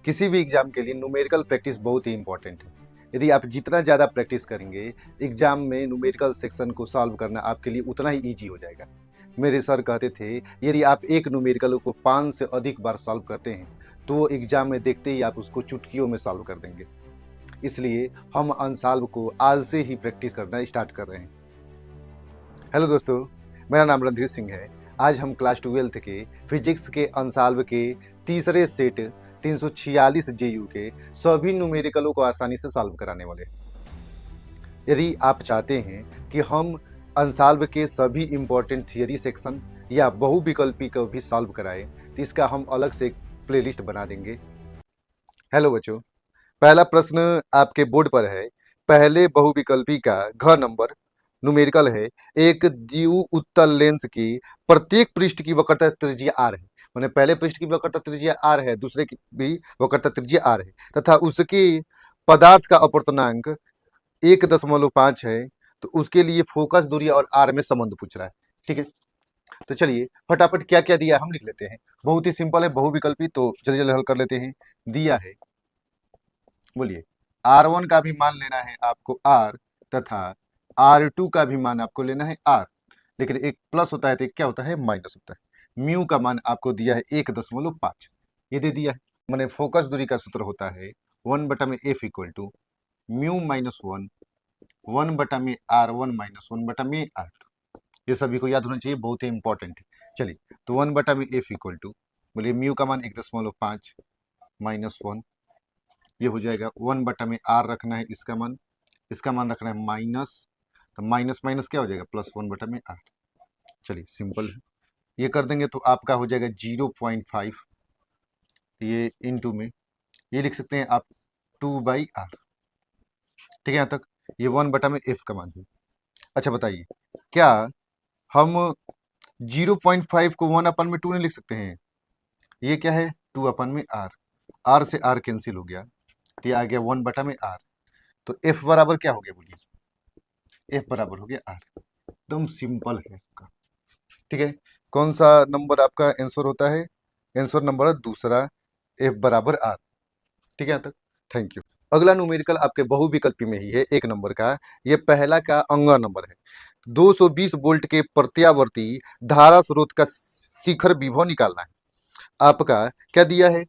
किसी भी एग्जाम के लिए न्यूमेरिकल प्रैक्टिस बहुत ही इंपॉर्टेंट है। यदि आप जितना ज़्यादा प्रैक्टिस करेंगे एग्जाम में न्यूमेरिकल सेक्शन को सॉल्व करना आपके लिए उतना ही ईजी हो जाएगा। मेरे सर कहते थे यदि आप एक न्यूमेरिकल को 5 से अधिक बार सॉल्व करते हैं तो एग्जाम में देखते ही आप उसको चुटकियों में सॉल्व कर देंगे। इसलिए हम अनसॉल्व को आज से ही प्रैक्टिस करना स्टार्ट कर रहे हैं। हेलो दोस्तों, मेरा नाम रणधीर सिंह है। आज हम क्लास 12th के फिजिक्स के अनसॉल्व के तीसरे सेट 346 जेयू के सभी न्यूमेरिकलों को आसानी से सॉल्व कराने वाले हैं। यदि आप चाहते हैं कि हम अनसॉल्व के सभी इम्पोर्टेंट थियरी सेक्शन या बहुविकल्पी को भी सॉल्व कराएं तो इसका हम अलग से एक प्लेलिस्ट बना देंगे। हेलो बच्चों, पहला प्रश्न आपके बोर्ड पर है। पहले बहुविकल्पी का घ नंबर न्यूमेरिकल है। एक द्वि उत्तल लेंस की प्रत्येक पृष्ठ की वक्रता त्रिज्या r है। मैंने पहले पृष्ठ की वक्रता त्रिज्या r है, दूसरे की भी वक्रता त्रिज्या r है तथा उसकी पदार्थ का अपवर्तनांक 1.5 है। तो उसके लिए फोकस दूरी और r में संबंध पूछ रहा है। ठीक है, तो चलिए फटाफट क्या क्या दिया हम लिख लेते हैं। बहुत ही सिंपल है बहुविकल्पी, तो जल्दी जल्दी हल कर लेते हैं। दिया है, बोलिए, R1 का भी मान लेना है आपको R तथा R2 का भी मान आपको लेना है R, लेकिन एक प्लस होता है तो एक क्या होता है, माइनस होता है। म्यू का मान आपको दिया है 1.5, ये दे दिया है। मैंने फोकस दूरी का सूत्र होता है 1/f equal to mu minus 1 1/में R1 माइनस 1/में R2। ये सभी को याद होना चाहिए, बहुत ही इंपॉर्टेंट है। चलिए, तो 1/में f इक्वल टू, बोलिए म्यू का मान 1.5 माइनस 1, ये हो जाएगा 1/में R रखना है, इसका मान रखना है माइनस, तो माइनस माइनस क्या हो जाएगा, प्लस 1/में R। चलिए सिंपल है, ये कर देंगे तो आपका हो जाएगा 0.5, ये इनटू में ये लिख सकते हैं आप 2/R। ठीक है, यहाँ तक ये 1/में f का मान है। अच्छा बताइए, क्या हम 0.5 को 1/2 नहीं लिख सकते हैं? ये क्या है, 2/में R, R से R कैंसिल हो गया, तो ये आ गया 1/में R। तो f बराबर क्या हो गया, बोलिए, f बराबर हो गया R। एकदम सिंपल है आपका। ठीक है, कौन सा नंबर आपका आंसर होता है? आंसर नंबर दूसरा, f बराबर R। ठीक है, यहाँ तक थैंक यू। अगला न्यूमेरिकल आपके बहुविकल्पी में ही है, 1 नंबर का। ये पहला का अंगा नंबर है। 220 वोल्ट के प्रत्यावर्ती धारा स्रोत का शिखर विभव निकालना है। आपका क्या दिया है,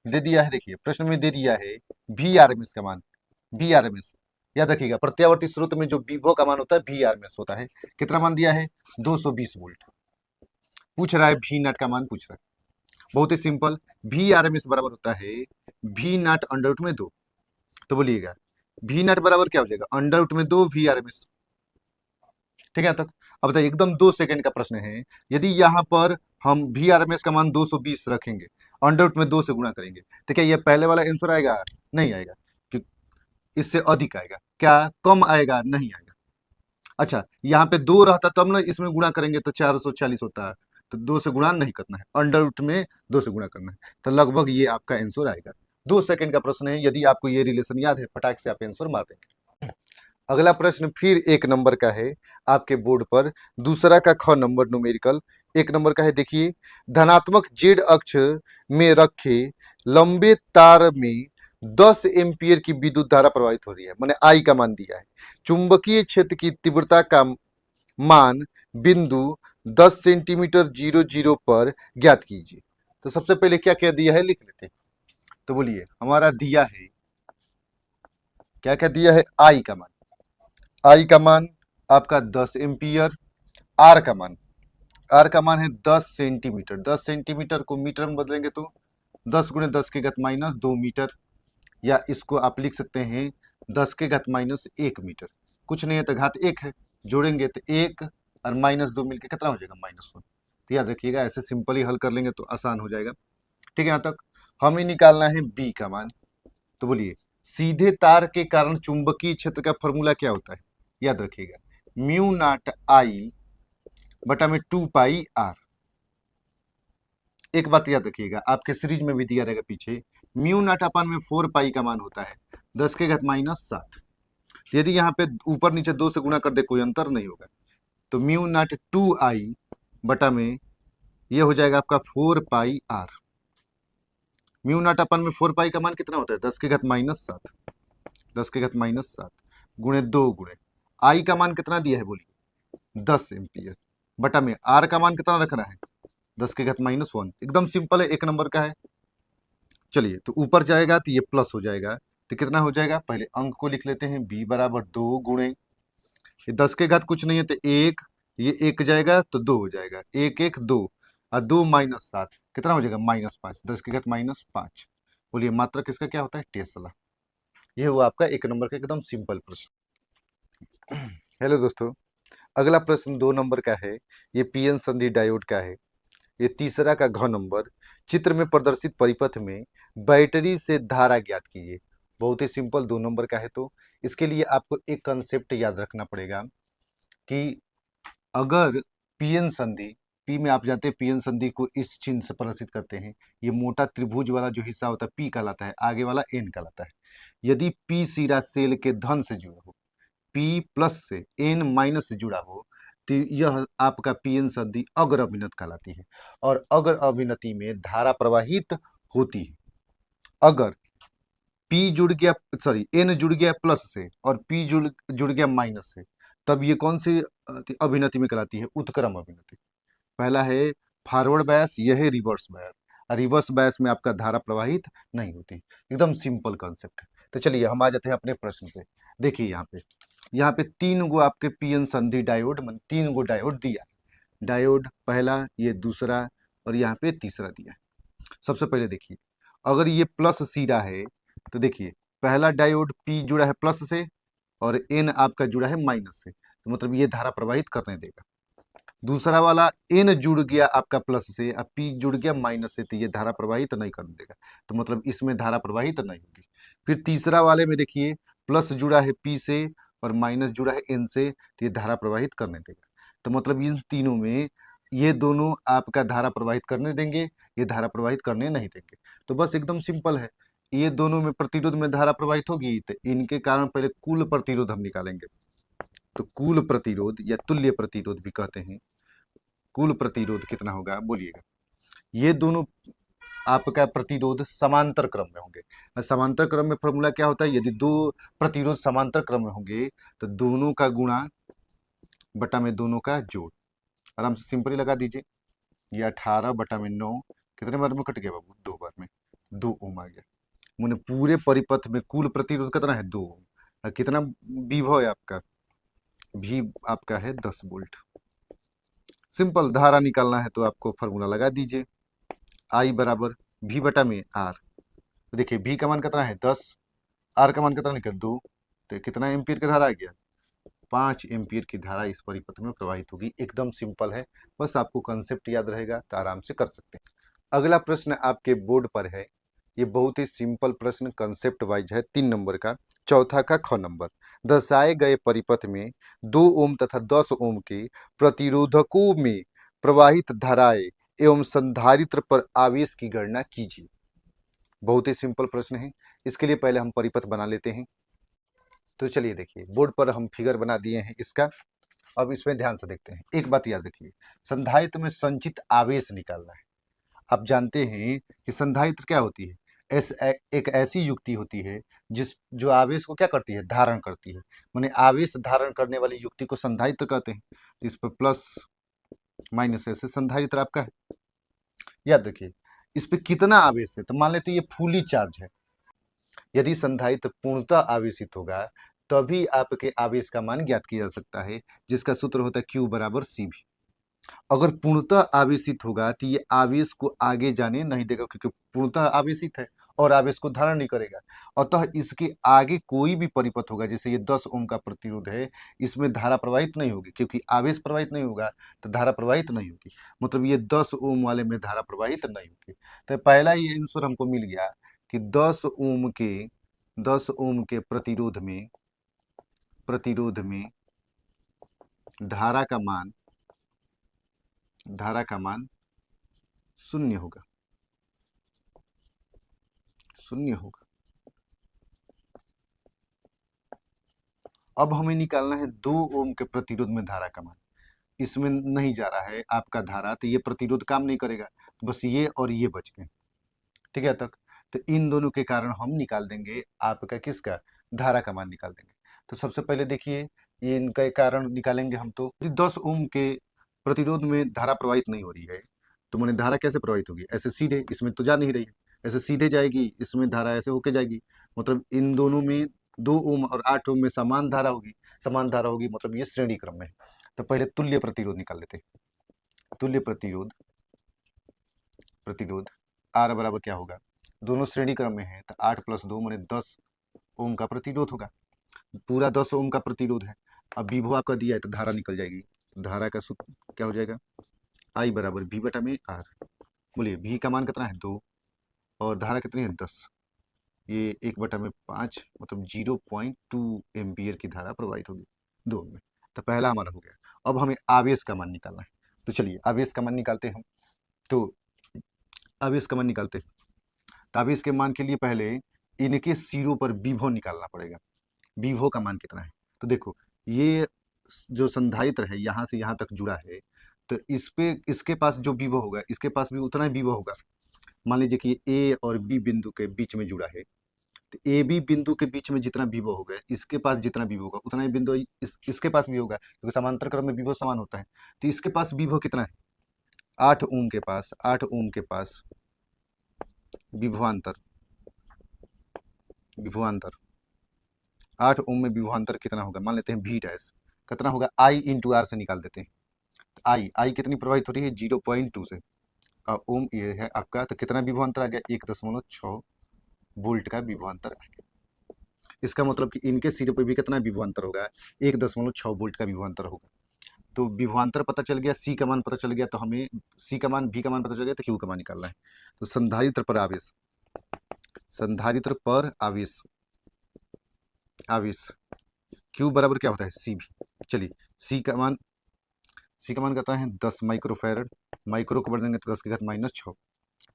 दे दिया है, देखिए प्रश्न में दे दिया है VRMS का मान। VRMS याद रखिएगा, प्रत्यावर्ती स्रोत में जो विभव का मान होता है VRMS होता है। कितना मान दिया है, 220 वोल्ट। पूछ रहा है V नॉट का मान पूछ रहा है। बहुत ही सिंपल, VRMS बराबर होता है V नॉट अंडर रूट में 2। तो बोलिएगा V नॉट बराबर क्या हो जाएगा, अंडर रूट में 2 VRMS। ठीक है तक। अब बताइए, एकदम 2 सेकंड का प्रश्न है। यदि यहाँ पर हम VRMS का मान 220 रखेंगे, अंडर रूट में 2 से गुणा करेंगे, तो क्या ये पहले वाला आंसर आएगा? नहीं आएगा, क्योंकि इससे अधिक आएगा। क्या कम आएगा? नहीं आएगा। अच्छा, यहाँ पे 2 रहता तब ना इसमें गुणा करेंगे तो 440 होता है, तो 2 से गुणा नहीं करना है, अंडर रूट में 2 से गुणा करना है। तो लगभग ये आपका आंसर आएगा। 2 सेकंड का प्रश्न है, यदि आपको ये रिलेशन याद है फटाक से आप आंसर मार देंगे। अगला प्रश्न फिर 1 नंबर का है आपके बोर्ड पर, दूसरा का ख नंबर न्यूमेरिकल 1 नंबर का है। देखिए, धनात्मक जेड अक्ष में रखे लंबे तार में 10 एम्पियर की विद्युत धारा प्रवाहित हो रही है। मैंने आई का मान दिया है। चुंबकीय क्षेत्र की तीव्रता का मान बिंदु 10 सेंटीमीटर 00 पर ज्ञात कीजिए। तो सबसे पहले क्या क्या दिया है लिख लेते हैं। तो बोलिए, हमारा दिया है, क्या क्या दिया है, आई का मान। आई का मान आपका 10 एम्पियर। आर का मान, आर का मान है 10 सेंटीमीटर। 10 सेंटीमीटर को मीटर में बदलेंगे तो 10 गुणे 10 के घात माइनस 2 मीटर, या इसको आप लिख सकते हैं 10 के घात माइनस 1 मीटर। कुछ नहीं है तो घात 1 है, जोड़ेंगे तो 1 और माइनस 2 मिलकर कितना हो जाएगा, -1। तो याद रखिएगा, ऐसे सिंपली हल कर लेंगे तो आसान हो जाएगा। ठीक है, यहाँ तक हमें निकालना है बी का मान। तो बोलिए, सीधे तार के कारण चुंबकीय क्षेत्र का फॉर्मूला क्या होता है? याद रखिएगा, म्यू नॉट आई बटा में 2πr। एक बात याद रखिएगा, आपके सीरीज में भी दिया रहेगा पीछे, म्यू नॉट अपन में 4π का मान होता है 10 के घात माइनस 7। यदि यहाँ पे ऊपर नीचे 2 से गुणा कर दे कोई अंतर नहीं होगा, तो म्यू नॉट 2i बटा में ये हो जाएगा आपका 4πr। म्यू नॉट अपन में 4 पाई का मान कितना होता है 10 के घात -7, 10 के घात -7 गुणे 2 गुणे आई का मान कितना दिया है बोलिए 10 एम्पियर, बटा में आर का मान कितना रखना है 10 के घात -1। एकदम सिंपल है, एक नंबर का है। चलिए तो ऊपर जाएगा तो ये प्लस हो जाएगा, तो कितना हो जाएगा पहले अंक को लिख लेते हैं, b बराबर 2 गुणे ये 10 के घात कुछ नहीं है तो एक, ये एक जाएगा तो 2 हो जाएगा, एक एक 2 और 2 -7 कितना हो जाएगा -5, 10 के घात -5। बोलिए मात्रक किसका क्या होता है टेस्ला। ये हुआ आपका एक नंबर का एकदम सिंपल प्रश्न। हेलो दोस्तों, अगला प्रश्न 2 नंबर का है, ये पीएन संधि डायोड का है। ये तीसरा का घ नंबर, चित्र में प्रदर्शित परिपथ में बैटरी से धारा ज्ञात कीजिए। बहुत ही सिंपल 2 नंबर का है। तो इसके लिए आपको एक कंसेप्ट याद रखना पड़ेगा कि अगर पीएन संधि, पी में आप जानते हैं पीएन संधि को इस चिन्ह से प्रदर्शित करते हैं, ये मोटा त्रिभुज वाला जो हिस्सा होता है पी कहलाता है, आगे वाला एन कहलाता है। यदि पी सिरा सेल के धन से जुड़ा हो, पी प्लस से एन माइनस से जुड़ा हो, तो यह आपका पीएन संधि अगर अभिनत कहलाती है। और अगर अभिनति में धारा प्रवाहित होती है, अगर पी जुड़ गया, सॉरी एन जुड़ गया प्लस से और पी जुड़ गया माइनस से, तब ये कौन सी अभिनति में कहलाती है उत्क्रम अभिनति। पहला है फॉरवर्ड बायस, यह है रिवर्स बायस। रिवर्स बायस में आपका धारा प्रवाहित नहीं होती। एकदम सिंपल कॉन्सेप्ट है। तो चलिए हम आ जाते हैं अपने प्रश्न पे। देखिए यहाँ पे 3 गो आपके पीएन संधि डायोड, मान 3 गो डायोड दिया, डायोड पहला, ये दूसरा और यहाँ पे तीसरा दिया। सबसे पहले देखिए अगर ये प्लस सिरा है तो देखिए पहला डायोड पी जुड़ा है प्लस से और एन आपका जुड़ा है माइनस से, तो मतलब ये धारा प्रवाहित करने देगा। दूसरा वाला एन जुड़ गया आपका प्लस से और पी जुड़ गया माइनस से, तो ये धारा प्रवाहित नहीं करने देगा, तो मतलब इसमें धारा प्रवाहित नहीं होगी। फिर तीसरा वाले में देखिए प्लस जुड़ा है पी से और माइनस जुड़ा है एन से, तो ये धारा प्रवाहित करने देगा। तो मतलब इन तीनों में ये दोनों आपका धारा प्रवाहित करने देंगे, ये धारा प्रवाहित करने नहीं देंगे। तो बस एकदम सिंपल है, ये दोनों में प्रतिरोध में धारा प्रवाहित होगी, तो इनके कारण पहले कुल प्रतिरोध हम निकालेंगे। तो कुल प्रतिरोध या तुल्य प्रतिरोध भी कहते हैं, कुल प्रतिरोध कितना होगा बोलिएगा। ये दोनों आपका प्रतिरोध समांतर क्रम में होंगे। और समांतर क्रम में फॉर्मूला क्या होता है, यदि दो प्रतिरोध समांतर क्रम में होंगे तो दोनों का गुणा बटा में दोनों का जोड़। आराम से सिंपली लगा दीजिए, ये 18 बटा में 9 कितने बार में कट गया बाबू 2 बार में, 2 ओम आ गया। मैंने पूरे परिपथ में कुल प्रतिरोध कितना है 2 ओम। और कितना विभव है आपका, भी आपका है 10 वोल्ट। सिंपल धारा निकालना है तो आपको फार्मूला लगा दीजिए, आई बराबर भी बटा में आर। तो देखिए भी का मान कितना है 10, आर का मान कितना निकल 2, तो कितना एम्पियर की धारा आ गया 5 एम्पियर की धारा इस परिपथ में प्रवाहित होगी। एकदम सिंपल है, बस आपको कंसेप्ट याद रहेगा तो आराम से कर सकते हैं। अगला प्रश्न आपके बोर्ड पर है, ये बहुत ही सिंपल प्रश्न कंसेप्ट वाइज है, 3 नंबर का, चौथा का ख नंबर। दर्शाए गए परिपथ में 2 ओम तथा 10 ओम के प्रतिरोधकों में प्रवाहित धाराएं एवं संधारित्र पर आवेश की गणना कीजिए। बहुत ही सिंपल प्रश्न है, इसके लिए पहले हम परिपथ बना लेते हैं। तो चलिए देखिए बोर्ड पर हम फिगर बना दिए हैं इसका। अब इसमें ध्यान से देखते हैं, एक बात याद रखिए, संधारित्र में संचित आवेश निकालना है। आप जानते हैं कि संधारित्र क्या होती है, एक ऐसी युक्ति होती है जो आवेश को क्या करती है धारण करती है, माने आवेश धारण करने वाली युक्ति को संधारित्र कहते हैं। तो इस पर प्लस माइनस ऐसे संधारित्र आपका है। याद रखिए इस पे कितना आवेश है, तो मान लेते ये फुली चार्ज है। यदि संधारित्र पूर्णतः आवेशित होगा तभी आपके आवेश का मान ज्ञात किया जा सकता है, जिसका सूत्र होता है Q बराबर CV। अगर पूर्णतः आवेशित होगा तो ये आवेश को आगे जाने नहीं देगा, क्योंकि पूर्णतः आवेशित है और आवेश को धारण नहीं करेगा। अतः इसके आगे कोई भी परिपथ होगा, जैसे ये 10 ओम का प्रतिरोध है, इसमें धारा प्रवाहित नहीं होगी, क्योंकि आवेश प्रवाहित नहीं होगा तो धारा प्रवाहित नहीं होगी। मतलब ये 10 ओम वाले में धारा प्रवाहित नहीं होगी। तो पहला ही आंसर हमको मिल गया कि 10 ओम के प्रतिरोध में धारा का मान शून्य होगा, अब हमें निकालना है 2 ओम के प्रतिरोध में धारा का मान। इसमें नहीं जा रहा है आपका धारा, तो ये प्रतिरोध काम नहीं करेगा, तो बस ये और ये बच गए। ठीक है तक। तो इन दोनों के कारण हम निकाल देंगे आपका किसका, धारा का मान निकाल देंगे। तो सबसे पहले देखिए, ये इनका कारण निकालेंगे हम। तो 10 ओम के प्रतिरोध में धारा प्रवाहित नहीं हो रही है, तो मैंने धारा कैसे प्रवाहित होगी, ऐसे सीधे, इसमें तो जा नहीं रही है, ऐसे सीधे जाएगी, इसमें धारा ऐसे होके जाएगी, मतलब इन दोनों में 2 ओम और 8 ओम में समान धारा होगी। समान धारा होगी मतलब ये श्रेणी क्रम में है। तो पहले तुल्य प्रतिरोध निकाल लेते हैं। तुल्य प्रतिरोध, प्रतिरोध आर बराबर क्या होगा, दोनों श्रेणी क्रम में है तो 8 + 2 माने 10 ओम का प्रतिरोध होगा। पूरा 10 ओम का प्रतिरोध है। अब विभव आपका दिया है तो धारा निकल जाएगी। धारा का सूत्र क्या हो जाएगा, आई बराबर V बटा में आर। बोलिए V का मान कितना है 2 और धारा कितनी है 10, ये 1/5 मतलब 0.2 एम्पियर की धारा प्रवाहित होगी 2 में। तो पहला हमारा हो गया। अब हमें आवेश का मान निकालना है, तो चलिए आवेश का मान निकालते हैं हम। तो आवेश का मान निकालते हैं, तो आवेश के मान के लिए पहले इनके सिरों पर विभव निकालना पड़ेगा। विभव का मान कितना है, तो देखो ये जो संधारित्र है यहाँ से यहाँ तक जुड़ा है, तो इस पे इसके पास जो विभव होगा इसके पास भी उतना ही विभव होगा। मान लीजिए कि ए और बी बिंदु के बीच में जुड़ा है, तो ए बी बिंदु के बीच में जितना विभव होगा इसके पास जितना विभव होगा उतना ही बिंदु इसके पास भी होगा, क्योंकि समांतर क्रम में विभव समान होता है। तो इसके पास विभव कितना है 8 ओम के पास, 8 ओम के पास विभवांतर, विभवांतर 8 ओम में विभवांतर कितना होगा, मान लेते हैं V डैश कितना होगा, I इंटू आर से निकाल देते हैं। तो आई कितनी प्रवाहित हो रही है 0.2 से, और ओम ये है आपका, तो कितना विभवांतर आ गया 1.6 वोल्ट का विभवांतर आ गया। इसका मतलब कि इनके सिरे पर भी कितना विभवांतर होगा 1.6 वोल्ट का विभवांतर होगा। तो विभवांतर पता चल गया, सी का मान पता चल गया, तो हमें सी का मान V का मान पता चल गया, तो Q का मान निकालना है। तो संधारित्र पर आवेश, संधारित्र पर आवेश, आवेश Q बराबर क्या होता है CV। चलिए सी का मान कहता है 10 माइक्रोफैरड, माइक्रो को बढ़ देंगे तो 10⁻⁻6।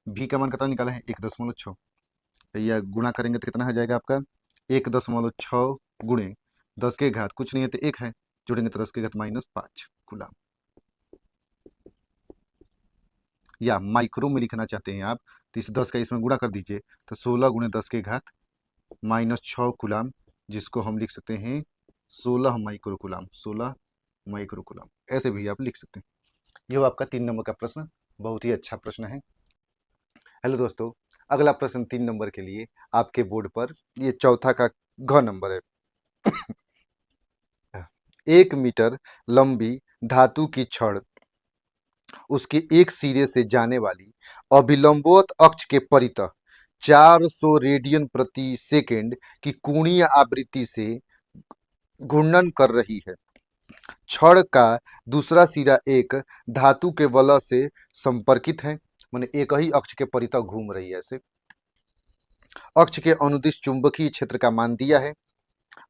V का मान कितना निकाला है 1.6, या गुणा करेंगे तो कितना हो जाएगा आपका 1.6 गुणे 10 के घात कुछ नहीं है तो 1 है, जोड़ेंगे तो 10⁻⁻5 कूलम। या माइक्रो में लिखना चाहते हैं आप तो इस 10 का इसमें गुणा कर दीजिए, तो 16 गुणे 10 के घात -6 कूलम, जिसको हम लिख सकते हैं 16 माइक्रो कूलम, 16 माइक्रो कूलम, ऐसे भी आप लिख सकते हैं। ये आपका 3 नंबर का प्रश्न, बहुत ही अच्छा प्रश्न है। हेलो दोस्तों, अगला प्रश्न 3 नंबर के लिए आपके बोर्ड पर, ये चौथा का घ नंबर है। 1 मीटर लंबी धातु की छड़ उसके एक सिरे से जाने वाली अभिलंबवत अक्ष के परितः 400 रेडियन प्रति सेकंड की कोणीय आवृत्ति से घूर्णन कर रही है। छड़ का दूसरा सिरा एक धातु के वलय से संपर्कित है, माने एक ही अक्ष के परितः घूम रही है। ऐसे अक्ष के अनुदिश चुंबकीय क्षेत्र का मान दिया है।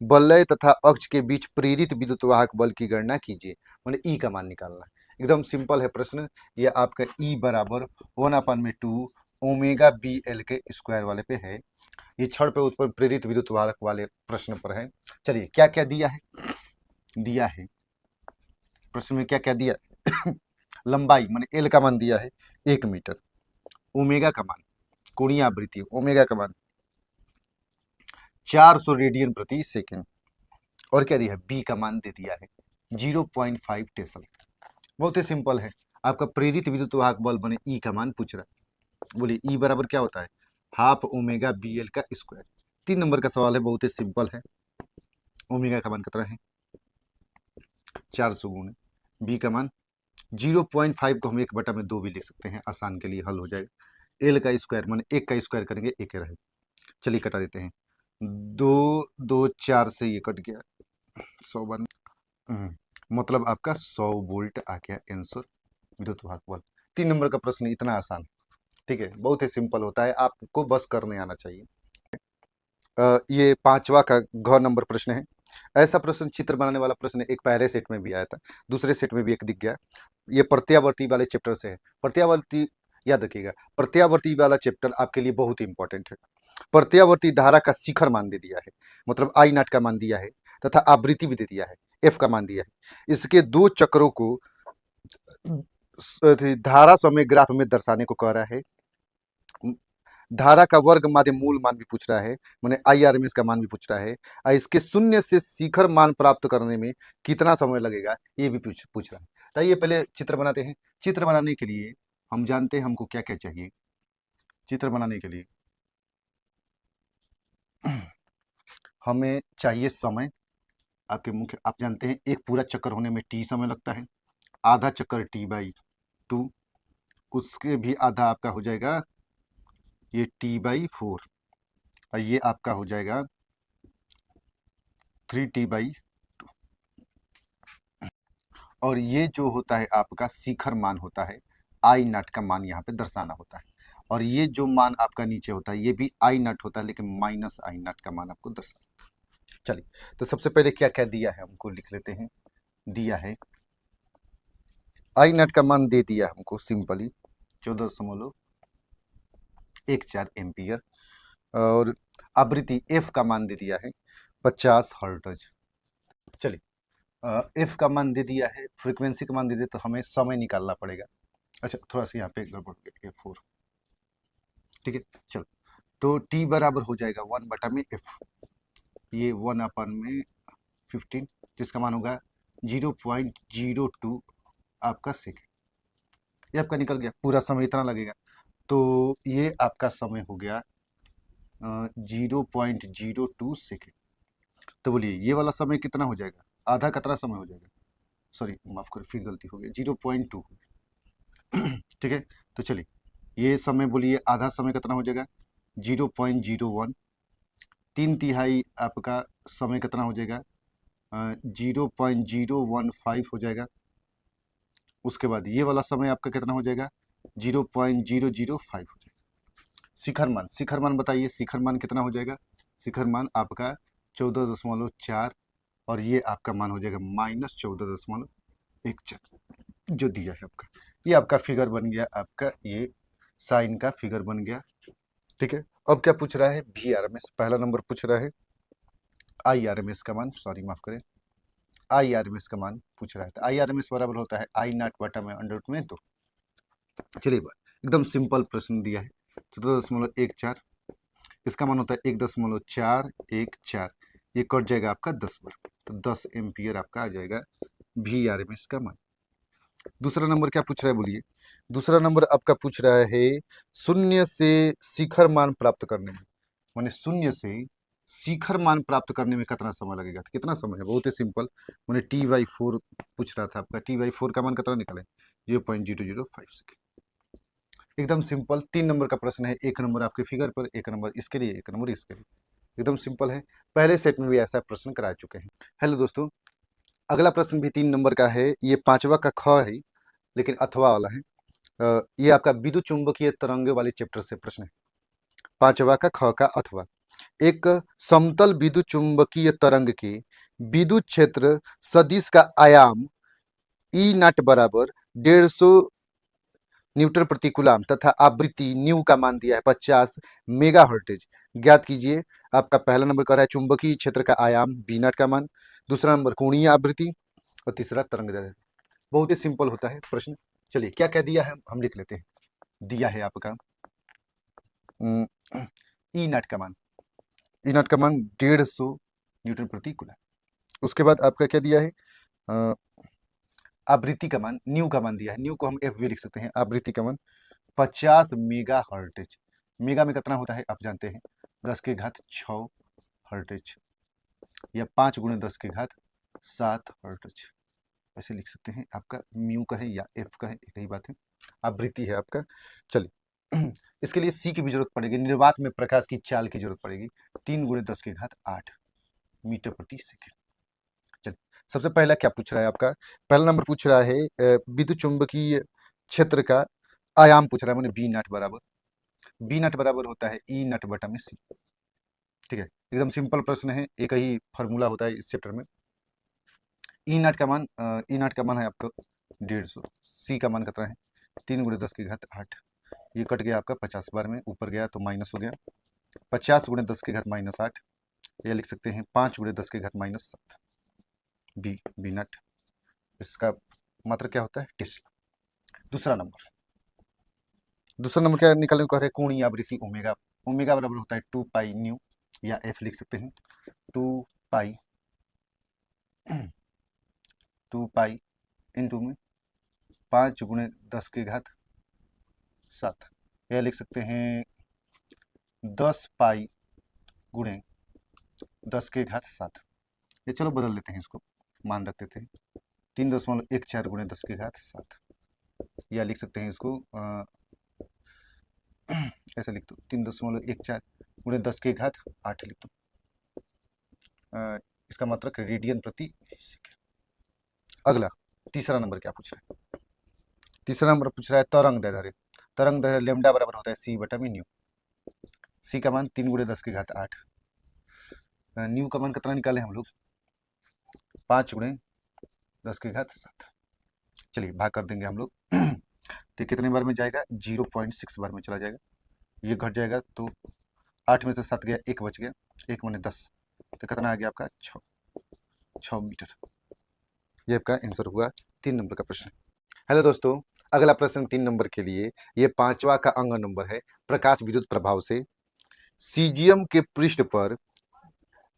वलय तथा अक्ष के बीच प्रेरित विद्युत वाहक बल की गणना कीजिए, माने ई का मान निकालना। एकदम सिंपल है प्रश्न, ये आपका ई बराबर 1/2 ओमेगा बी एल के स्क्वायर वाले पे है। ये छड़ पे उत्पन्न प्रेरित विद्युत वाहक वाले प्रश्न पर है। चलिए क्या क्या दिया है, दिया है प्रश्न में क्या क्या दिया लंबाई माने एल का मान दिया है 1 मीटर, ओमेगा का मान कोणीय आवृत्ति ओमेगा का मान 400 रेडियन प्रति सेकंड, और क्या दिया है बी का मान दे दिया है 0.5 टेस्ला। बहुत ही सिंपल है। आपका प्रेरित विद्युत वाहक बल बने ई का मान पूछ रहा है। बोलिए ई बराबर क्या होता है 1/2 ओमेगा बी एल का स्क्वायर। 3 नंबर का सवाल है, बहुत ही सिंपल है। ओमेगा का मान कितना है 400 गुणे बी का मान 0.5 को हम 1/2 भी लिख सकते हैं, आसान के लिए हल हो जाएगा। एल का स्क्वायर माने 1 का स्क्वायर करेंगे 1 रहे। चलिए कटा देते हैं, 2 2 4 से ये कट गया 100 बन, मतलब आपका 100 वोल्ट आ गया आंसर विद्युत वाहक बल। 3 नंबर का प्रश्न इतना आसान, ठीक है, बहुत ही सिंपल होता है, आपको बस करने आना चाहिए। ये 5वां का घ नंबर प्रश्न है। ऐसा प्रश्न चित्र बनाने वाला प्रश्न एक पहले सेट में भी आया था, दूसरे सेट में भी एक दिख गया। ये प्रत्यावर्ती वाले चैप्टर से है। प्रत्यावर्ती याद रखिएगा, प्रत्यावर्ती वाला चैप्टर आपके लिए बहुत ही इंपॉर्टेंट है। प्रत्यावर्ती धारा का शिखर मान दे दिया है, मतलब आई नॉट का मान दिया है, तथा आवृत्ति भी दे दिया है, एफ का मान दिया है। इसके 2 चक्रों को धारा समय ग्राफ में दर्शाने को कह रहा है। धारा का वर्ग माध्य मूल मान भी पूछ रहा है, मैंने IRMS का मान भी पूछ रहा है, और इसके शून्य से शिखर मान प्राप्त करने में कितना समय लगेगा ये भी पूछ रहा है। तो ये पहले चित्र बनाते हैं। चित्र बनाने के लिए हम जानते हैं हमको क्या क्या चाहिए। चित्र बनाने के लिए हमें चाहिए समय। आपके मुख्य आप जानते हैं एक पूरा चक्कर होने में T समय लगता है, आधा चक्कर T/2, उसके भी आधा आपका हो जाएगा ये T/4, और ये आपका हो जाएगा 3T/2। और ये जो होता है आपका शिखर मान होता है, I0 का मान यहाँ पे दर्शाना होता है। और ये जो मान आपका नीचे होता है ये भी I0 होता है, लेकिन -I0 का मान आपको दर्शाना। चलिए, तो सबसे पहले क्या क्या दिया है हमको लिख लेते हैं। दिया है I0 का मान दे दिया हमको सिंपली 14.14 एम्पियर, और आवृत्ति F का मान दे दिया है 50 हर्ट्ज। चलिए, F का मान दे दिया है, फ्रीक्वेंसी का मान दे दिया, तो हमें समय निकालना पड़ेगा। अच्छा, थोड़ा सा यहाँ पे गड़बड़ हो गया, F4, ठीक है। चलो, तो T बराबर हो जाएगा 1/F, ये 1/15, जिसका मान होगा 0.02 आपका सेकेंड। ये आपका निकल गया, पूरा समय इतना लगेगा। तो ये आपका समय हो गया 0.02 सेकेंड। तो बोलिए ये वाला समय कितना हो जाएगा, आधा कितना समय हो जाएगा, सॉरी माफ करो फिर गलती हो गई, 0.2 ठीक है। तो चलिए ये समय बोलिए आधा समय कितना हो जाएगा 0.01, 3/3 आपका समय कितना हो जाएगा 0.015 हो जाएगा। उसके बाद ये वाला समय आपका कितना हो जाएगा 0.005 हो जाएगा। शिखर मान बताइए, शिखर मान कितना हो जाएगा। शिखर मान आपका 14.4, और ये आपका मान हो जाएगा -14.14 जो दिया है आपका। ये आपका फिगर बन गया, आपका ये साइन का फिगर बन गया, ठीक है। अब क्या पूछ रहा है VRMS, पहला नंबर पूछ रहा है IRMS का मान, सॉरी माफ करें, IRMS का मान पूछ रहा है। तो IRMS बराबर होता है I0/√2। चलिए एकदम सिंपल प्रश्न दिया है 14.14, इसका मान होता है 1.414, ये कट जाएगा आपका 10 बार, तो 10 एम्पियर आपका आ जाएगा VRMS का मान। दूसरा नंबर क्या पूछ रहा है बोलिए। दूसरा नंबर आपका पूछ रहा है शून्य से शिखर मान प्राप्त करने में, माने शून्य से शिखर मान प्राप्त करने में कितना समय लगेगा। तो कितना समय है, बहुत ही सिंपल, मैंने T/4 पूछ रहा था आपका, T/4 का मान कितना निकाले 0.005 सेकेंड। एकदम सिंपल 3 नंबर का प्रश्न है, 1 नंबर आपके फिगर पर, 1 नंबर इसके लिए, 1 नंबर इसके लिए, एकदम सिंपल है। पहले सेट में भी ऐसा प्रश्न करा चुके हैं। हेलो दोस्तों, अगला प्रश्न भी 3 नंबर का है, ये 5वां का ख है, लेकिन अथवा वाला है। ये आपका विद्युत चुंबकीय तरंगे वाले चैप्टर से प्रश्न है, 5वां का ख का अथवा। एक समतल विद्युत चुंबकीय तरंग के विद्युत क्षेत्र सदिश का आयाम E0 बराबर 150 न्यूटन प्रति कूलाम तथा आवृत्ति न्यू का मान दिया है 50 मेगा हर्ट्ज। ज्ञात कीजिए। आपका पहला नंबर कर रहा है चुंबकीय क्षेत्र का आयाम V0 का मान, दूसरा नंबर कोणीय आवृत्ति, और तीसरा तरंग दैर्घ्य। बहुत ही सिंपल होता है प्रश्न। चलिए क्या क्या दिया है हम लिख लेते हैं। दिया है आपका E0 का मान, E0 का मान 150 न्यूटन प्रति कूलाम। उसके बाद आपका क्या दिया है आवृत्ति का मान, न्यू का मान दिया है, न्यू को हम F भी लिख सकते हैं। आवृत्ति का मान 50 मेगा हर्ट्ज, मेगा में कितना होता है आप जानते हैं 10⁶ हर्ट्ज, या 5 × 10�7 हर्ट्ज, ऐसे लिख सकते हैं। आपका म्यू का है या एफ का है, एक ही बात है, आवृत्ति है आपका। चलिए इसके लिए सी की भी जरूरत पड़ेगी, निर्वात में प्रकाश की चाल की जरूरत पड़ेगी, 3 × 10⁸ मीटर प्रति सेकेंड। चलिए सबसे पहला क्या पूछ रहा है आपका, पहला नंबर पूछ रहा है विद्युत चुंबकीय क्षेत्र का आयाम पूछ रहा है, मैंने V0 बराबर होता है E0/c, ठीक है। एकदम सिंपल प्रश्न है, एक ही फार्मूला होता है इस चैप्टर में। E0 का मान है आपका 150, C का मान कितना है 3 × 10⁸, ये कट गया आपका 50 बार में, ऊपर गया तो माइनस हो गया, 50 × 10⁻⁸, ये लिख सकते हैं 5 × 10⁻⁷ V0, इसका मात्रा क्या होता है टेस्ला। दूसरा नंबर क्या निकालने को कह रहे हैं, कोणीय आवृत्ति ओमेगा ओमेगा बराबर होता है 2 पाई न्यू, या एफ लिख सकते हैं 2 पाई 2 पाई इंटू में 5 गुणे 10 की घात 7, या लिख सकते हैं 10 पाई गुणे 10 की घात 7। ये चलो बदल लेते हैं, इसको मान रख देते हैं 3.14 गुणे 10 की घात 7, या लिख सकते हैं इसको ऐसा लिख दो 3.14 गुणे 10 की घात 8 लिख दो। इसका मतलब रेडियन प्रति सेकंड। अगला तीसरा नंबर क्या पूछ रहा है? तीसरा नंबर पूछ रहा है तरंग दैर्ध्य। तरंग दैर्ध्य लेमडा बराबर होता है सी बटा में न्यू। सी का मान 3 गुणे 10 की घात 8, न्यू का मान कितना निकाले हम लोग 5 गुणे 10 की घात 7। चलिए भाग कर देंगे हम लोग तो कितने बार में जाएगा 0.6 बार में चला जाएगा, ये घट जाएगा तो 8 में से 7 गया, 1 बच गया, 1 माने 10, तो कितना आ गया आपका 6 मीटर। ये आपका आंसर हुआ 3 नंबर का प्रश्न। हेलो दोस्तों, अगला प्रश्न 3 नंबर के लिए, ये 5वां का अंक नंबर है। प्रकाश विद्युत प्रभाव से सीजियम के पृष्ठ पर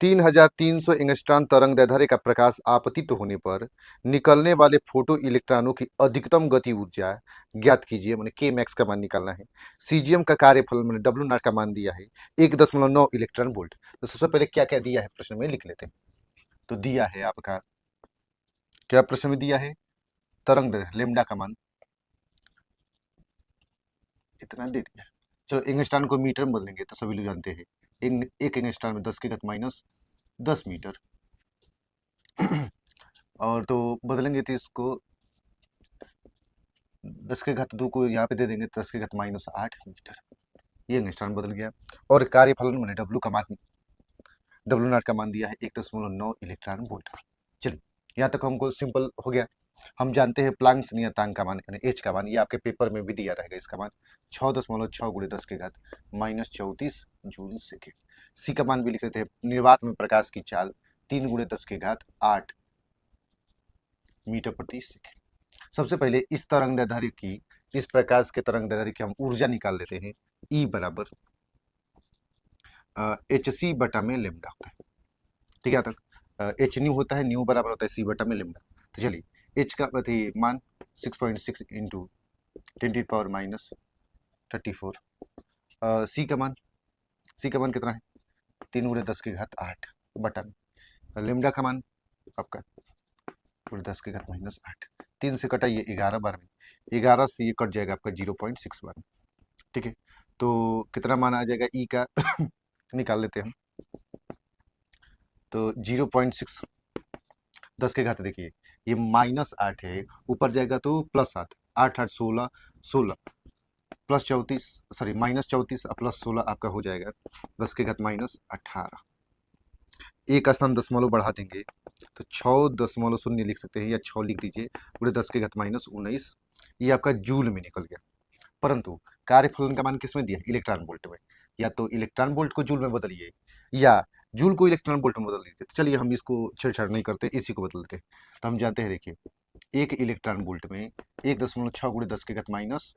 3300 एंगस्ट्रॉन तरंग दैर्ध्य का प्रकाश आपतित होने पर निकलने वाले फोटो इलेक्ट्रॉनों की अधिकतम गति ऊर्जा ज्ञात कीजिए। मैंने के मैक्स का मान निकालना है। सीजियम का कार्यफल मैंने डब्ल्यू नॉट का मान दिया है 1.9 इलेक्ट्रॉन वोल्ट। तो सबसे पहले क्या क्या दिया है प्रश्न में लिख लेते हैं। तो दिया है आपका, क्या प्रश्न में दिया है, तरंग दैर्ध्य लेमडा का मान इतना दे दिया। चलो एंगस्ट्रॉन को मीटर में बदलेंगे तो सभी लोग जानते हैं एक एंगस्ट्रॉन में 10 की घात माइनस 10 मीटर और तो बदलेंगे तो इसको 10 के घात 2 को यहाँ पे दे देंगे 10 के घात माइनस 8 मीटर। ये एंगस्ट्रॉन बदल गया। और कार्यफलन मैंने डब्ल्यू नॉट का मान दिया है 1.9 इलेक्ट्रॉन वोल्ट। चलिए यहाँ तक हमको सिंपल हो गया। हम जानते हैं प्लांक्स नियतांक का मान यानी एच का मान, ये आपके पेपर में भी दिया रहेगा। इसका मान 6.6 गुणे 10 के घात माइनस 34 जूल सेकेंड। सी का मान भी लिख सकते हैं, निर्वात में प्रकाश की चाल 3 गुणे 10 के घात 8 मीटर प्रति सेकेंड। सबसे पहले इस तरंग दैर्ध्य की, इस प्रकाश के तरंग दैर्ध्य की हम ऊर्जा निकाल लेते हैं। ई बराबर एच सी बटा में लेमडा होता है। ठीक है, तक एच न्यू होता है, न्यू बराबर होता है सी बटा में लेमडा। तो चलिए एच का मान 6.6 इंटू 10 पावर माइनस 34। सी का मान कितना है 3 गुणे 10 की घात 8 बटा में लेमडा का मान आपका 10 की घात माइनस 8। 3 से कटाइए 11 बार में, 11 से ये कट जाएगा आपका 0.6 बार में। ठीक है, तो कितना मान आ जाएगा ई का निकाल लेते हैं हम। तो 0.6 10 के घात देखिए ये माइनस 8 है, ऊपर जाएगा तो plus 8, 8 8 16 16 plus 34 sorry minus 34 plus 16 आपका हो जाएगा 10 के घात माइनस 18। एक स्थान दशमलव बढ़ा देंगे तो 6.0 लिख सकते हैं, या 6 लिख दीजिए पूरे 10 के घात माइनस 19। ये आपका जूल में निकल गया। परंतु कार्यफलन का मान किस में दिया, इलेक्ट्रॉन वोल्ट में। या तो इलेक्ट्रॉन वोल्ट को जूल में बदलिए या जूल को इलेक्ट्रॉन वोल्ट में बदल दीजिए। तो चलिए हम इसको छेड़छाड़ नहीं करते, इसी को बदल देते हैं। तो हम जानते हैं, देखिए एक इलेक्ट्रॉन वोल्ट में 1.6 गुणे 10 के घात माइनस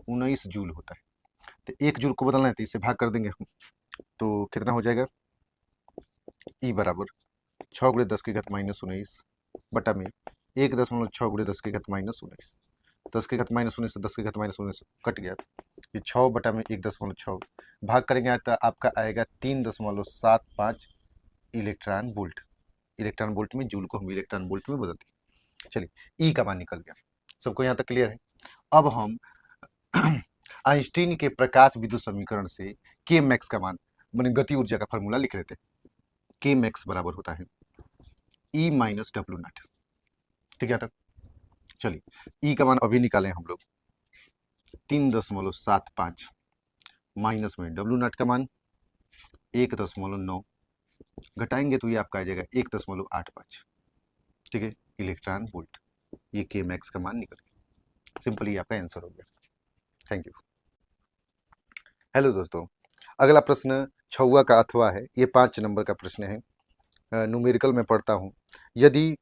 19 जूल होता है। तो एक जूल को बदलना है तो इसे भाग कर देंगे हम, तो कितना हो जाएगा ई बराबर 6 गुणे 10 के घात माइनस 19 बटा में 1.6 गुणे 10 के घात माइनस 19। 10 के घात माइनस 19 से 10 के घात माइनस 19 कट गया, ये 6 बटा में 1.6 भाग करेंगे तो आपका आएगा 3.75 इलेक्ट्रॉन वोल्ट। इलेक्ट्रॉन वोल्ट में जूल को हम इलेक्ट्रॉन वोल्ट में बदल दिए। चलिए ई का मान निकल गया। सबको यहाँ तक क्लियर है। अब हम आइंस्टीन के प्रकाश विद्युत समीकरण से के मैक्स का मान मैंने गति ऊर्जा का फॉर्मूला लिख लेते हैं। के मैक्स बराबर होता है ई माइनस डब्ल्यू नॉट। ठीक है, तक चलिए ई का मान अभी निकालें हम लोग 3.75 माइनस में डब्ल्यू नॉट का मान 1.9 घटाएंगे तो ये आपका आ जाएगा 1.85। ठीक है, इलेक्ट्रॉन वोल्ट। ये के मैक्स का मान निकल गया। सिंपली आपका आंसर हो गया। Thank you. हेलो दोस्तों, अगला प्रश्न 6वां का अथवा है। ये 5 नंबर का प्रश्न है, न्यूमेरिकल में पढ़ता हूँ। यदि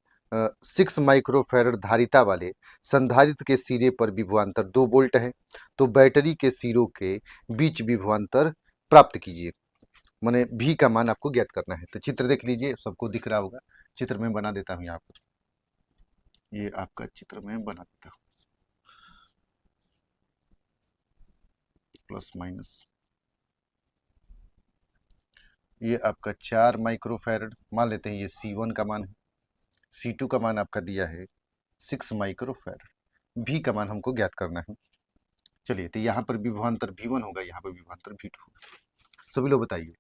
6 माइक्रोफैरड धारिता वाले संधारित्र के सिरे पर विभवांतर 2 वोल्ट है तो बैटरी के सिरों के बीच विभवांतर प्राप्त कीजिए। माने भी का मान आपको ज्ञात करना है। तो चित्र देख लीजिए, सबको दिख रहा होगा। चित्र में बना देता हूँ यहाँ पर, ये आपका चित्र में बना देता हूँ, प्लस माइनस। ये आपका 4 माइक्रोफैरड मान लेते हैं, ये C1 का मान है। C2 का मान आपका दिया है 6 माइक्रोफैरड। भी का मान हमको ज्ञात करना है। चलिए, तो यहाँ पर विभवांतर V1 होगा, यहाँ पर विभवांतर V2 होगा। सभी लोग बताइए,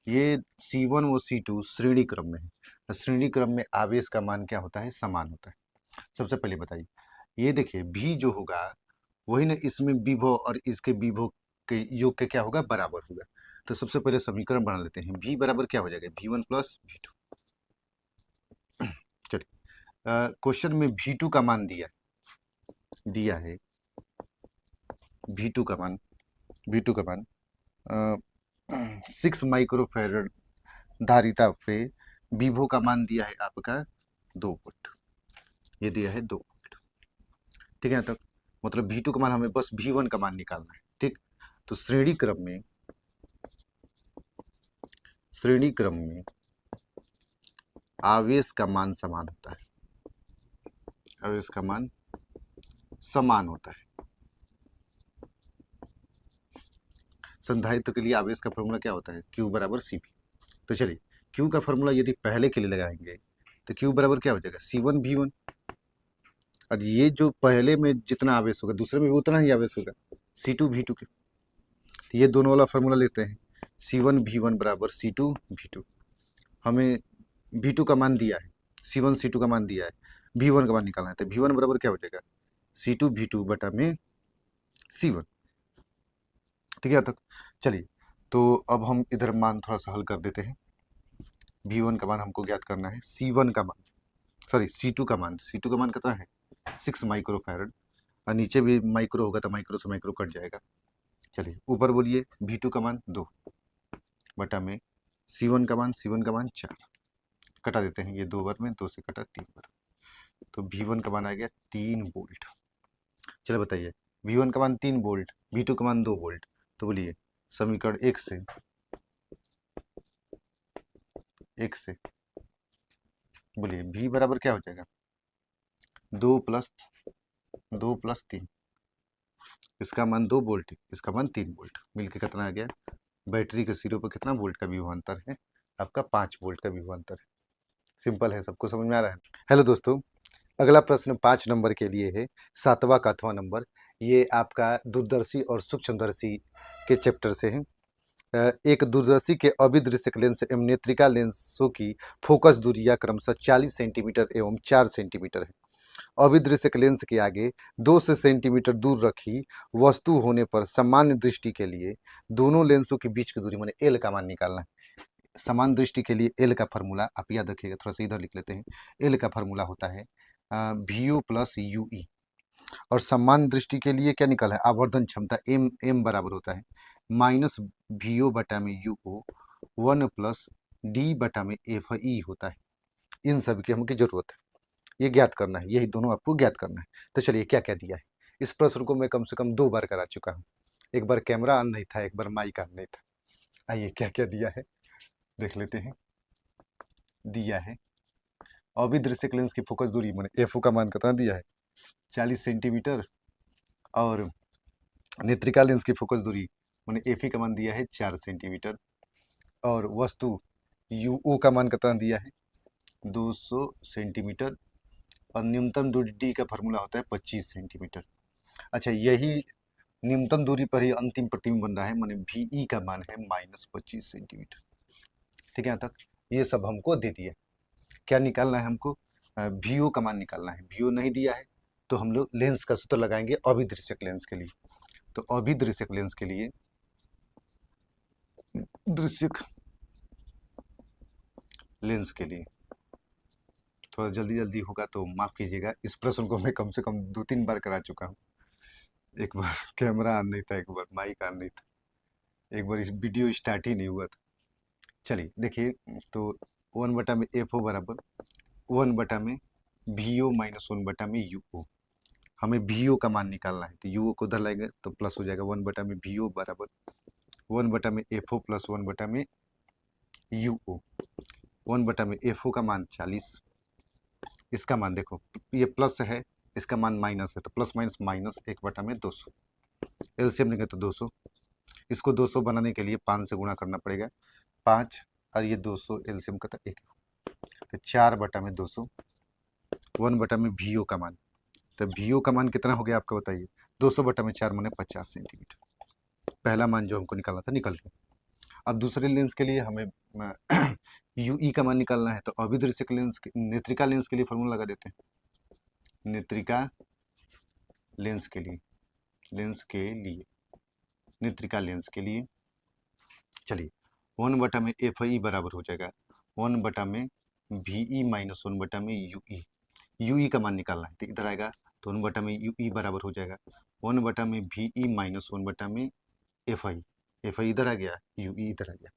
ये C1 और C2 श्रेणी क्रम में है, तो श्रेणी क्रम में आवेश का मान क्या होता है? समान होता है। सबसे पहले बताइए, ये देखिए V जो होगा वही ना, इसमें विभव और इसके विभव के योग के क्या होगा? बराबर होगा। तो सबसे पहले समीकरण बना लेते हैं। V बराबर क्या हो जाएगा? V1 plus V2। चलिए, क्वेश्चन में V2 का मान दिया है V2 का मान 6 माइक्रोफैरड धारिता पे विभव का मान दिया है आपका 2 वोल्ट। ये दिया है 2 वोल्ट। ठीक है, तक मतलब V2 का मान हमें बस V1 का मान निकालना है। ठीक, तो श्रेणी क्रम में आवेश का मान समान होता है। आवेश का मान समान होता है। संधारित्र के लिए आवेश का फॉर्मूला क्या होता है? Q बराबर Cp। तो चलिए, Q का फॉर्मूला यदि पहले के लिए लगाएंगे तो Q बराबर क्या हो जाएगा? C1 V1। और ये जो पहले में जितना आवेश होगा दूसरे में भी उतना ही आवेश होगा, C2 V2 के। तो ये दोनों वाला फॉर्मूला लेते हैं, C1 V1 बराबर C2 V2। हमें V2 का मान दिया है, C1 C2 का मान दिया है, V1 का मान निकालना है। तो V1 बराबर क्या हो जाएगा? C2 V2 बटा में C1। ठीक है तक। चलिए, तो अब हम इधर मान थोड़ा सा हल कर देते हैं। V1 का मान हमको ज्ञात करना है, C1 का मान, सॉरी C2 का मान कितना है? 6 माइक्रोफैरड। और नीचे भी माइक्रो होगा तो माइक्रो से माइक्रो कट जाएगा। चलिए, ऊपर बोलिए V2 का मान 2 बटा में C1 का मान 4। कटा देते हैं, ये 2 बार में 2 से कटा 3 बार, तो V1 का मान आ गया 3 वोल्ट। चलो बताइए, V1 का मान 3 वोल्ट, V2 का मान 2 वोल्ट, तो बोलिए समीकरण 1 से बोलिए V बराबर क्या हो जाएगा? 2 प्लस 3। इसका मान 2 वोल्ट, इसका मान 3 वोल्ट, मिलके कितना आ गया? बैटरी के सिरों पर कितना वोल्ट का विभवांतर है? आपका 5 वोल्ट का विभवांतर है। सिंपल है, सबको समझ में आ रहा है? हेलो दोस्तों, अगला प्रश्न 5 नंबर के लिए है, 7वां का 8वां नंबर। ये आपका दूरदर्शी और सूक्ष्मदर्शी के चैप्टर से है। एक दूरदर्शी के अभिदृश्यक लेंस एवं नेत्रिका लेंसों की फोकस दूरियां क्रमशः 40 सेंटीमीटर एवं 4 सेंटीमीटर है। अभिदृश्यक लेंस के आगे 2 से सेंटीमीटर दूर रखी वस्तु होने पर सामान्य दृष्टि के लिए दोनों लेंसों के बीच की दूरी माने एल का मान निकालना है। समान दृष्टि के लिए एल का फार्मूला आप याद रखिएगा, थोड़ा सा इधर लिख लेते हैं। एल का फार्मूला होता है VO प्लस UE। और समान दृष्टि के लिए क्या निकाला है? आवर्धन क्षमता M बराबर होता है -VO बटा में UO 1 प्लस D बटा में FE होता है। इन सब की हमको जरूरत है, ये ज्ञात करना है, यही दोनों आपको ज्ञात करना है। तो चलिए, क्या क्या दिया है? इस प्रश्न को मैं कम से कम 2 बार करा चुका हूँ। एक बार कैमरा ऑन नहीं था, एक बार माइक ऑन नहीं था। आइए, क्या क्या दिया है देख लेते हैं। दिया है अभिदृश्यक लेंस की फोकस दूरी माने FO का मान कितना दिया है? 40 सेंटीमीटर। और नेत्रिका लेंस की फोकस दूरी माने FE का मान दिया है 4 सेंटीमीटर। और वस्तु UO का मान कितना दिया है? 200 सेंटीमीटर। और न्यूनतम दूरी D का फार्मूला होता है 25 सेंटीमीटर। अच्छा, यही न्यूनतम दूरी पर ही अंतिम प्रतिबिंब बन रहा है, माने VE का मान है -25 सेंटीमीटर। ठीक है, तक ये सब हमको दे दिया। क्या निकालना है हमको? VO का मान निकालना है। VO नहीं दिया है तो हम लोग लेंस का सूत्र लगाएंगे अभिदृश्यक लेंस के लिए। तो अभिदृश्यक लेंस के लिए दृश्यक लेंस के लिए थोड़ा जल्दी जल्दी होगा तो माफ़ कीजिएगा। इस प्रश्न को मैं कम से कम 2-3 बार करा चुका हूँ। एक बार कैमरा ऑन नहीं था, एक बार माइक ऑन नहीं था, एक बार इस वीडियो स्टार्ट ही नहीं हुआ था। चलिए देखिए, तो 1 बटा में FO बराबर 1 बटा में VO माइनस 1 बटा में UO। हमें VO का मान निकालना है, तो UO को उधर लाएंगे तो प्लस हो जाएगा 1 बटा में VO बराबर 1/FO प्लस 1/UO। 1/FO का मान 40, इसका मान देखो ये प्लस है, इसका मान माइनस है, तो प्लस माइनस माइनस 1/200। एलसीएम लेंगे तो 200, इसको 200 बनाने के लिए 5 से गुणा करना पड़ेगा, 5 और ये 200 एलसीएम का था 1, तो 4/200। 1/VO का मान, तो VO का मान कितना हो गया आपका बताइए, 200/4 माने 50 सेंटीमीटर। पहला मान जो हमको निकालना था निकल गया। अब दूसरे लेंस के लिए हमें यूई का मान निकालना है, तो अभिदृश्यक लेंस नेत्रिका लेंस के लिए फॉर्मूला लगा देते हैं। नेत्रिका लेंस के लिए नेत्रिका लेंस के लिए चलिए 1/FI बराबर हो जाएगा 1/VE माइनस 1/UE। यूई का मान निकालना है, तो इधर आएगा, तो 1/UE बराबर हो जाएगा 1/VE माइनस 1/FI। FI इधर आ गया, यूई इधर आ गया।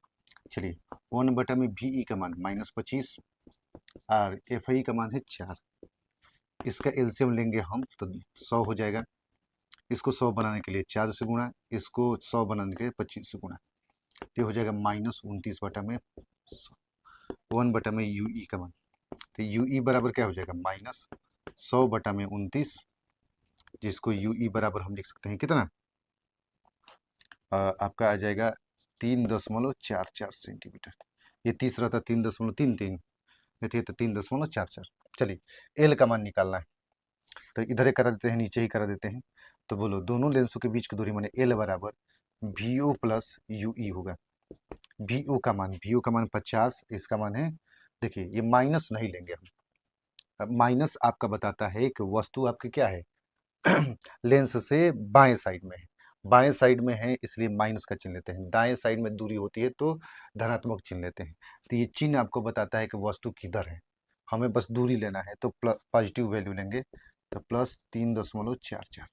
चलिए 1/VE का मान -25 और FI का मान है 4। इसका एलसीएम लेंगे हम तो 100 हो जाएगा। इसको 100 बनाने के लिए 4 से गुणा, इसको 100 बनाने के लिए 25 से गुणा, तो हो जाएगा -29/100 1/UE का मान। तो यूई बराबर क्या हो जाएगा, -100/29, जिसको यूई बराबर हम लिख सकते हैं कितना, आपका आ जाएगा 3.44 सेंटीमीटर। ये तीसरा था 3.33, ये तो 3.44। चलिए एल का मान निकालना है, तो इधर ही करा देते हैं, नीचे ही करा देते हैं। तो बोलो दोनों लेंसों के बीच की दूरी माने एल बराबर VO प्लस यूई होगा। VO का मान 50, इसका मान है, देखिए ये माइनस नहीं लेंगे हम। अब माइनस आपका बताता है कि वस्तु आपकी क्या है लेंस से बाएं साइड में है, बाएं साइड में है इसलिए माइनस का चिन्ह लेते हैं, दाएं साइड में दूरी होती है तो धनात्मक चिन्ह लेते हैं। तो ये चिन्ह आपको बताता है कि वस्तु किधर है, हमें बस दूरी लेना है, तो पॉजिटिव वैल्यू लेंगे, तो +3.44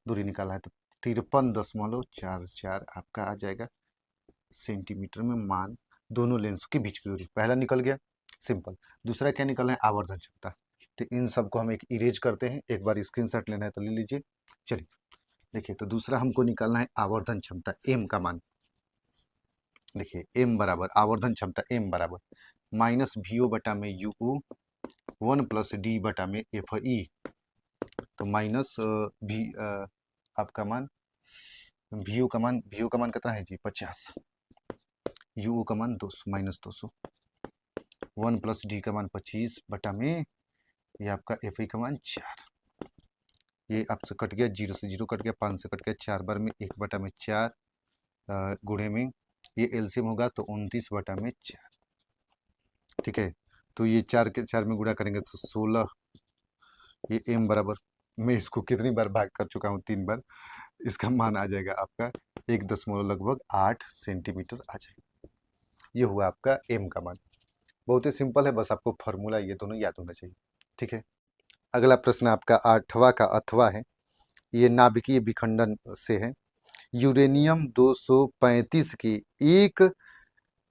दूरी निकाला है, तो 53.44 आपका आ जाएगा सेंटीमीटर में मान दोनों लेंस के बीच की दूरी। पहला निकल गया सिंपल। दूसरा क्या निकलना है, आवर्धन क्षमता। तो इन सबको हम एक इरेज करते हैं, एक बार स्क्रीनशॉट लेना है तो ले लीजिए। चलिए देखिए, तो दूसरा हमको निकालना है आवर्धन क्षमता एम का मान। देखिए एम बराबर आवर्धन क्षमता एम बराबर -VO/UU 1 + D/FE, तो माइनस भी आपका मान VO का मान कितना है जी 50, UO का मान 200 -200, 1 + D का मान 25/, ये आपका FI का मान 4। ये आपसे कट गया, 0 से 0 कट गया, 5 से कट गया, 4 बार में 1/4 गुणे में ये एलसीएम होगा तो 29/4। ठीक है, तो ये 4 के 4 में गुणा करेंगे तो 16। ये एम बराबर, मैं इसको कितनी बार भाग कर चुका हूँ, 3 बार। इसका मान आ जाएगा आपका 1.8 सेंटीमीटर आ जाएगा। ये हुआ आपका एम का मान। बहुत ही सिंपल है, बस आपको फार्मूला ये दोनों याद होना चाहिए। ठीक है, अगला प्रश्न आपका 8वां का अथवा है, ये नाभिकीय विखंडन से है। यूरेनियम 235 की एक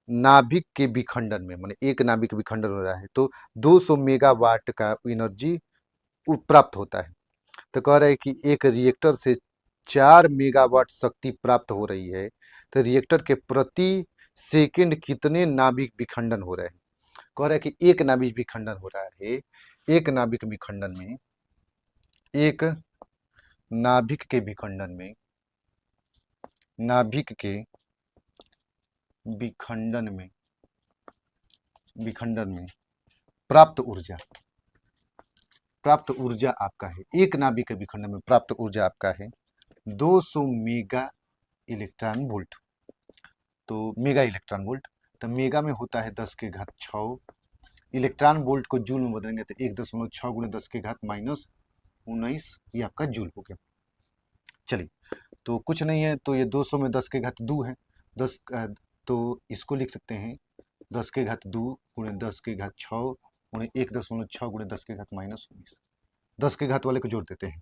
नाभिक के विखंडन में, माने एक नाभिक विखंडन हो रहा है तो 200 मेगावाट का एनर्जी प्राप्त होता है। तो कह रहा है कि एक रिएक्टर से 4 मेगावाट शक्ति प्राप्त हो रही है, तो रिएक्टर के प्रति सेकंड कितने नाभिक विखंडन हो रहे हैं। कह रहा है कि एक नाभिक विखंडन हो रहा है, एक नाभिक विखंडन में, एक नाभिक के विखंडन में, नाभिक के विखंडन में प्राप्त ऊर्जा आपका है, एक नाभिक के विखंडन में प्राप्त ऊर्जा आपका है 200 मेगा इलेक्ट्रॉन वोल्ट। तो मेगा इलेक्ट्रॉन वोल्ट, तो मेगा में होता है 10⁶, इलेक्ट्रॉन वोल्ट को जूल में बदलेंगे तो 1.6 × 10⁻19, ये आपका जूल हो गया। चलिए, तो कुछ नहीं है, तो ये 200 में 10⁻2 है, 10 तो इसको लिख सकते हैं 10⁻2 × 10⁶ × 1.6 × 10⁻19। 10 के घात वाले को जोड़ देते हैं,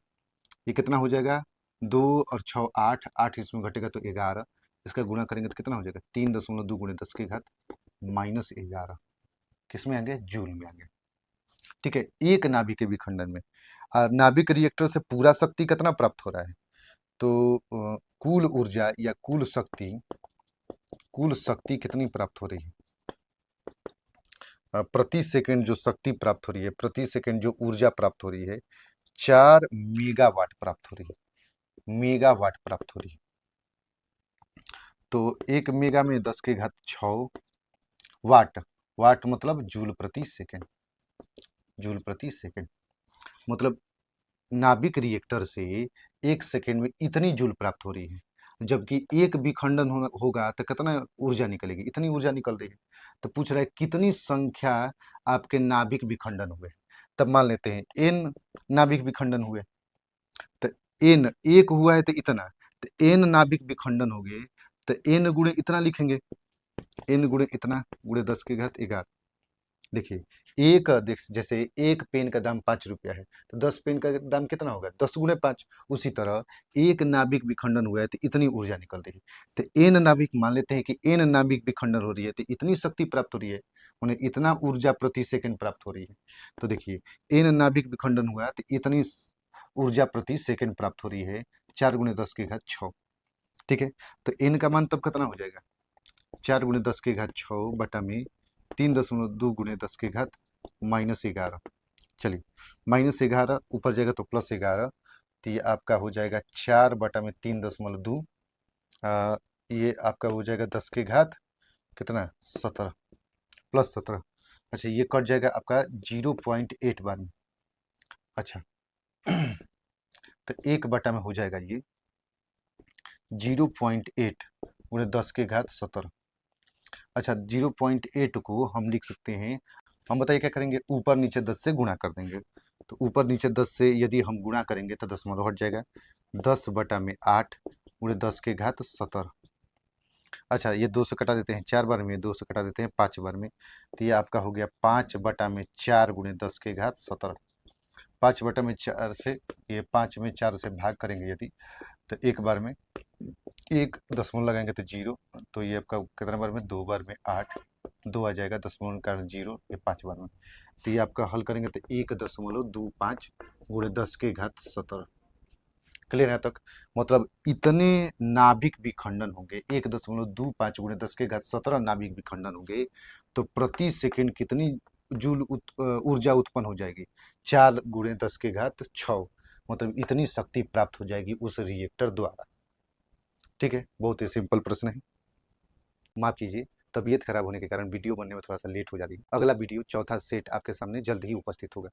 ये कितना हो जाएगा, 2 और 6 8, 8 इसमें घटेगा तो 11, इसका गुणा करेंगे तो कितना हो जाएगा 3.2 × 10⁻11, किस में आ गया, जूल में आ गया। ठीक है, एक नाभिक के विखंडन में। नाभिक रिएक्टर से पूरा शक्ति कितना प्राप्त हो रहा है, तो कुल ऊर्जा या कुल शक्ति कितनी प्राप्त हो रही है? प्रति सेकंड जो शक्ति प्राप्त हो रही है, प्रति सेकंड जो ऊर्जा प्राप्त हो रही है, 4 मेगावाट प्राप्त हो रही है। मेगावाट प्राप्त हो रही है। तो 1 मेगा में 10 के घात 6 वाट। वाट मतलब जूल प्रति सेकंड। जूल प्रति सेकंड मतलब नाभिक रिएक्टर से 1 सेकंड में इतनी जूल प्राप्त हो रही है। जबकि एक विखंडन होगा तो कितना ऊर्जा निकलेगी? इतनी ऊर्जा निकल रही है। तो पूछ रहा है कितनी संख्या आपके नाभिक विखंडन हुए। तब मान लेते हैं एन नाभिक विखंडन हुए, तो एन एक हुआ है तो इतना, तो एन नाभिक विखंडन हो गए, तो एन गुणे इतना लिखेंगे। एन गुणे इतना गुणे 10 के घात 11। देखिए जैसे एक पेन का दाम 5 रुपया है, तो 10 पेन का दाम कितना होगा? 10 गुणे 5। उसी तरह एक नाभिक विखंडन हुआ है तो इतनी ऊर्जा निकल रही है। तो एन नाभिक मान लेते हैं कि एन नाभिक विखंडन हो रही है तो इतनी शक्ति प्राप्त हो रही है, उन्हें इतना ऊर्जा प्रति सेकंड प्राप्त हो रही है। तो देखिए एन नाभिक विखंडन हुआ तो इतनी ऊर्जा प्रति सेकंड प्राप्त हो रही है, 4 गुणे 10 के घात 6। ठीक है, तो एन का मान तब कितना हो जाएगा? 4 गुणे 10 के घात 6 बटा में 3.2 गुणे 10 के घात -11। चलिए -11 ऊपर जाएगा तो +11, तो ये आपका हो जाएगा 4 बटा में 3.2। ये आपका हो जाएगा 10 के घात कितना? 17 +17। अच्छा ये कट जाएगा आपका 0.8 बार में। अच्छा तो 1 बटा में हो जाएगा ये 0.8 गुणे 10 के घात 17। अच्छा 0.8 को हम लिख सकते हैं, हम बताइए क्या करेंगे? ऊपर नीचे 10 से गुणा कर देंगे। तो ऊपर नीचे 10 से यदि हम गुणा करेंगे तो दशमलव हट जाएगा। 10 बटा में 8 गुणे 10 के घात 17। अच्छा ये 2 से कटा देते हैं 4 बार में, 2 से कटा देते हैं 5 बार में, तो ये आपका हो गया 5 बटा में 4 गुणे 10 के घात 17। 5 बटा में 4 से, ये 5 में 4 से भाग करेंगे यदि, तो एक बार में एक दशमलव लगाएंगे तो 0, तो ये आपका कितना बार में? 2 बार में 8, 2 आ जाएगा, दशमलव का 0, ये 5 बार में, तो ये आपका हल करेंगे तो 1.25 गुणे 10 के घात 17। क्लियर है तक? मतलब इतने नाभिक विखंडन होंगे, 1.25 गुणे 10 के घात 17 नाभिक विखंडन होंगे, तो प्रति सेकंड कितनी जूल ऊर्जा उत्पन्न हो जाएगी? 4 गुणे 10 के घात 6। मतलब इतनी शक्ति प्राप्त हो जाएगी उस रिएक्टर द्वारा। ठीक है, बहुत ही सिंपल प्रश्न है। माफ कीजिए, तबीयत खराब होने के कारण वीडियो बनने में थोड़ा सा लेट हो जा रही है। अगला वीडियो चौथा सेट आपके सामने जल्द ही उपस्थित होगा।